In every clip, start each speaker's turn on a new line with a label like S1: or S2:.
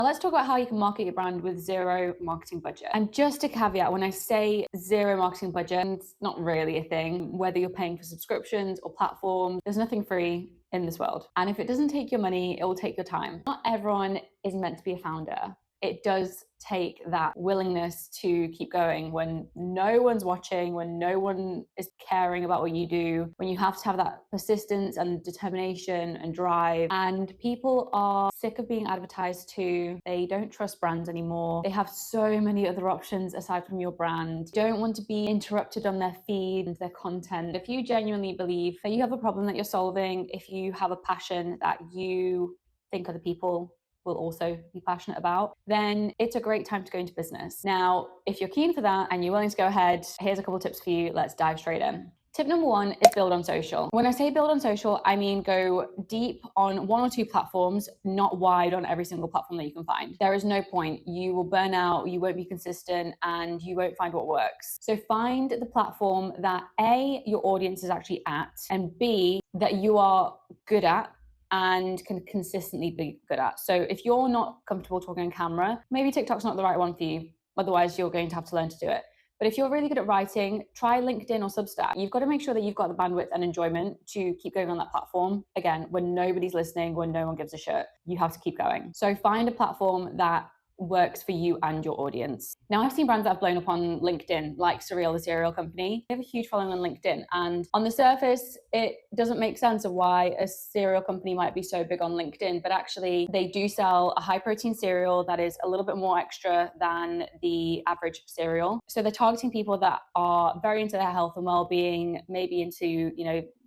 S1: Now let's talk about how you can market your brand with zero marketing budget. And just a caveat, when I say zero marketing budget, it's not really a thing. Whether you're paying for subscriptions or platforms, there's nothing free in this world. And if it doesn't take your money, it will take your time. Not everyone is meant to be a founder. It does take that willingness to keep going when no one's watching, when no one is caring about what you do, when you have to have that persistence and determination and drive. And people are sick of being advertised to. They don't trust brands anymore. They have so many other options aside from your brand. Don't want to be interrupted on their feed and their content. If you genuinely believe that you have a problem that you're solving, if you have a passion that you think other people will also be passionate about, then it's a great time to go into business. Now, if you're keen for that and you're willing to go ahead, here's a couple of tips for you. Let's dive straight in. Tip number one is build on social. When I say build on social, I mean go deep on one or two platforms, not wide on every single platform that you can find. There is no point. You will burn out, you won't be consistent, and you won't find what works. So find the platform that A, your audience is actually at, and B, that you are good at and can consistently be good at. So if you're not comfortable talking on camera, maybe TikTok's not the right one for you. Otherwise, you're going to have to learn to do it. But if you're really good at writing, try LinkedIn or Substack. You've got to make sure that you've got the bandwidth and enjoyment to keep going on that platform. Again, when nobody's listening, when no one gives a shit, you have to keep going. So find a platform that works for you and your audience. Now, I've seen brands that have blown up on LinkedIn, like Surreal, the cereal company. They have a huge following on LinkedIn. And on the surface, it doesn't make sense of why a cereal company might be so big on LinkedIn, but actually they do sell a high protein cereal that is a little bit more extra than the average cereal. So they're targeting people that are very into their health and well-being, maybe into,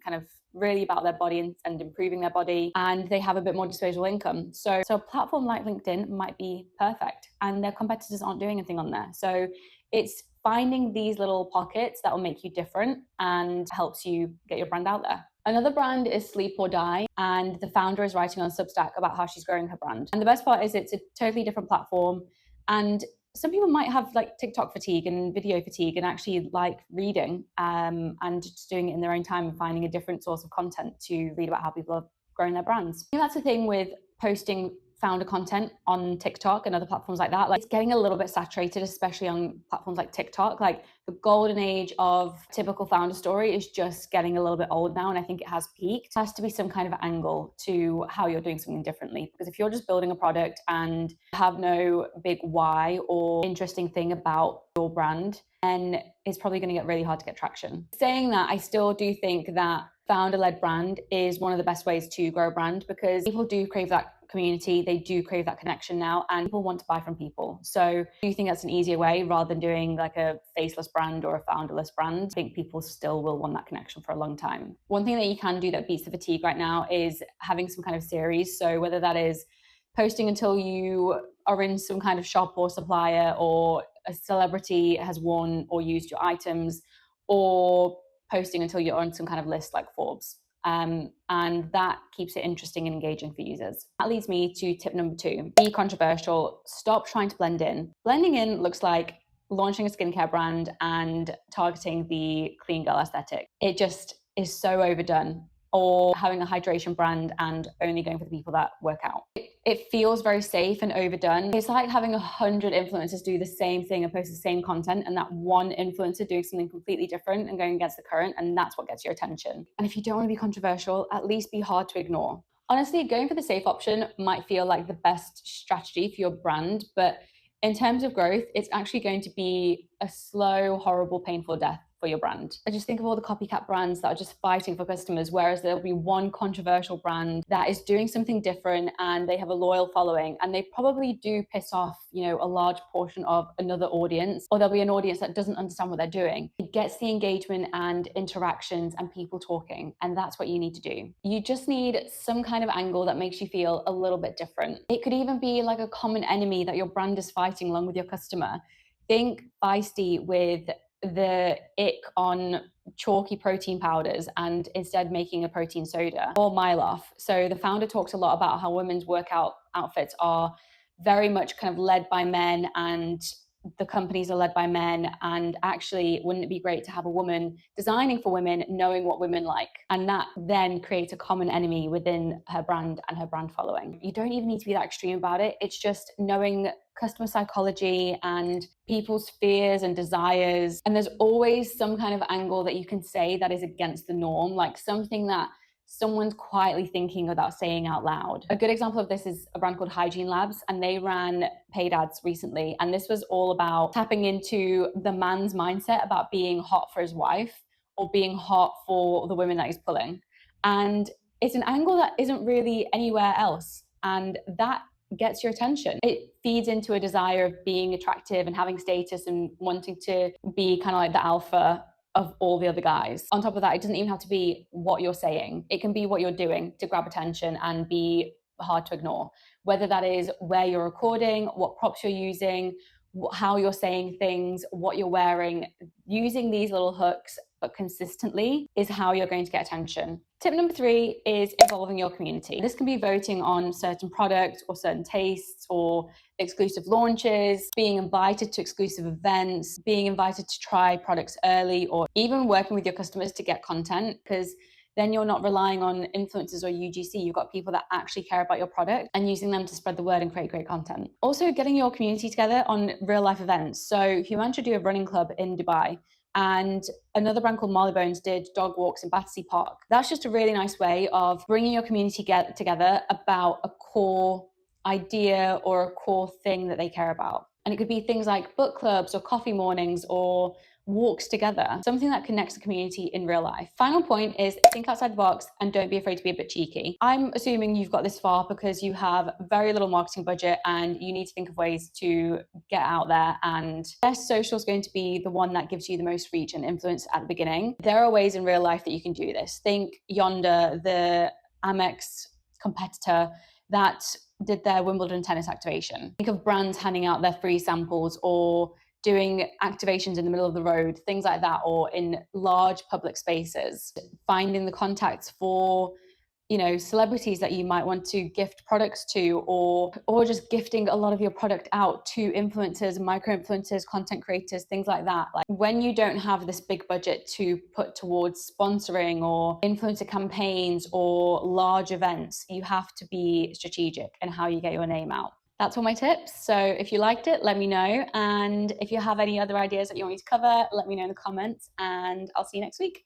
S1: kind of really about their body and improving their body, and they have a bit more disposable income. So a platform like LinkedIn might be perfect, and their competitors aren't doing anything on there. So it's finding these little pockets that will make you different and helps you get your brand out there. Another brand is Sleep or Die, and the founder is writing on Substack about how she's growing her brand. And the best part is it's a totally different platform, and some people might have like TikTok fatigue and video fatigue and actually like reading and just doing it in their own time and finding a different source of content to read about how people are growing their brands. I think that's the thing with posting founder content on TikTok and other platforms like that. Like, it's getting a little bit saturated, especially on platforms like TikTok. Like, the golden age of typical founder story is just getting a little bit old now, and I think it has peaked. There has to be some kind of angle to how you're doing something differently, because if you're just building a product and have no big why or interesting thing about your brand, then it's probably going to get really hard to get traction. Saying that, I still do think that founder-led brand is one of the best ways to grow a brand, because people do crave that community, they do crave that connection now, and people want to buy from people. So do you think that's an easier way rather than doing like a faceless brand or a founderless brand? I think people still will want that connection for a long time. One thing that you can do that beats the fatigue right now is having some kind of series. So whether that is posting until you are in some kind of shop or supplier, or a celebrity has worn or used your items, or posting until you're on some kind of list like Forbes. And that keeps it interesting and engaging for users. That leads me to tip number 2. Be controversial. Stop trying to blend in. Blending in looks like launching a skincare brand and targeting the clean girl aesthetic. It just is so overdone. Or having a hydration brand and only going for the people that work out. It feels very safe and overdone. It's like having 100 influencers do the same thing and post the same content, and that one influencer doing something completely different and going against the current, and that's what gets your attention. And if you don't want to be controversial, at least be hard to ignore. Honestly, going for the safe option might feel like the best strategy for your brand, but in terms of growth, it's actually going to be a slow, horrible, painful death for your brand. I just think of all the copycat brands that are just fighting for customers, whereas there'll be one controversial brand that is doing something different and they have a loyal following, and they probably do piss off, a large portion of another audience, or there'll be an audience that doesn't understand what they're doing. It gets the engagement and interactions and people talking, and that's what you need to do. You just need some kind of angle that makes you feel a little bit different. It could even be like a common enemy that your brand is fighting along with your customer. Think Feisty with the ick on chalky protein powders and instead making a protein soda, or Myloff. So the founder talks a lot about how women's workout outfits are very much kind of led by men and the companies are led by men, and actually wouldn't it be great to have a woman designing for women, knowing what women like, and that then creates a common enemy within her brand and her brand following. You don't even need to be that extreme about it. It's just knowing customer psychology and people's fears and desires, and there's always some kind of angle that you can say that is against the norm, like something that someone's quietly thinking without saying out loud. A good example of this is a brand called Hygiene Labs, and they ran paid ads recently. And this was all about tapping into the man's mindset about being hot for his wife or being hot for the women that he's pulling. And it's an angle that isn't really anywhere else. And that gets your attention. It feeds into a desire of being attractive and having status and wanting to be kind of like the alpha of all the other guys. On top of that, it doesn't even have to be what you're saying. It can be what you're doing to grab attention and be hard to ignore. Whether that is where you're recording, what props you're using, how you're saying things, what you're wearing, using these little hooks but consistently is how you're going to get attention. Tip number 3 is involving your community. This can be voting on certain products or certain tastes or exclusive launches, being invited to exclusive events, being invited to try products early, or even working with your customers to get content, because then you're not relying on influencers or UGC. You've got people that actually care about your product and using them to spread the word and create great content. Also, getting your community together on real life events. So Humantra do a running club in Dubai, and another brand called Marleybones did dog walks in Battersea Park. That's just a really nice way of bringing your community together about a core idea or a core thing that they care about. And it could be things like book clubs or coffee mornings or walks together, something that connects the community in real life. Final point is think outside the box and don't be afraid to be a bit cheeky. I'm assuming you've got this far because you have very little marketing budget and you need to think of ways to get out there, and yes, social is going to be the one that gives you the most reach and influence at the beginning. There are ways in real life that you can do this. Think Yonder, the Amex competitor that did their Wimbledon tennis activation. Think of brands handing out their free samples or doing activations in the middle of the road, things like that, or in large public spaces. Finding the contacts for, celebrities that you might want to gift products to, or just gifting a lot of your product out to influencers, micro influencers, content creators, things like that. Like when you don't have this big budget to put towards sponsoring or influencer campaigns or large events, you have to be strategic in how you get your name out. That's all my tips. So if you liked it, let me know. And if you have any other ideas that you want me to cover, let me know in the comments, and I'll see you next week.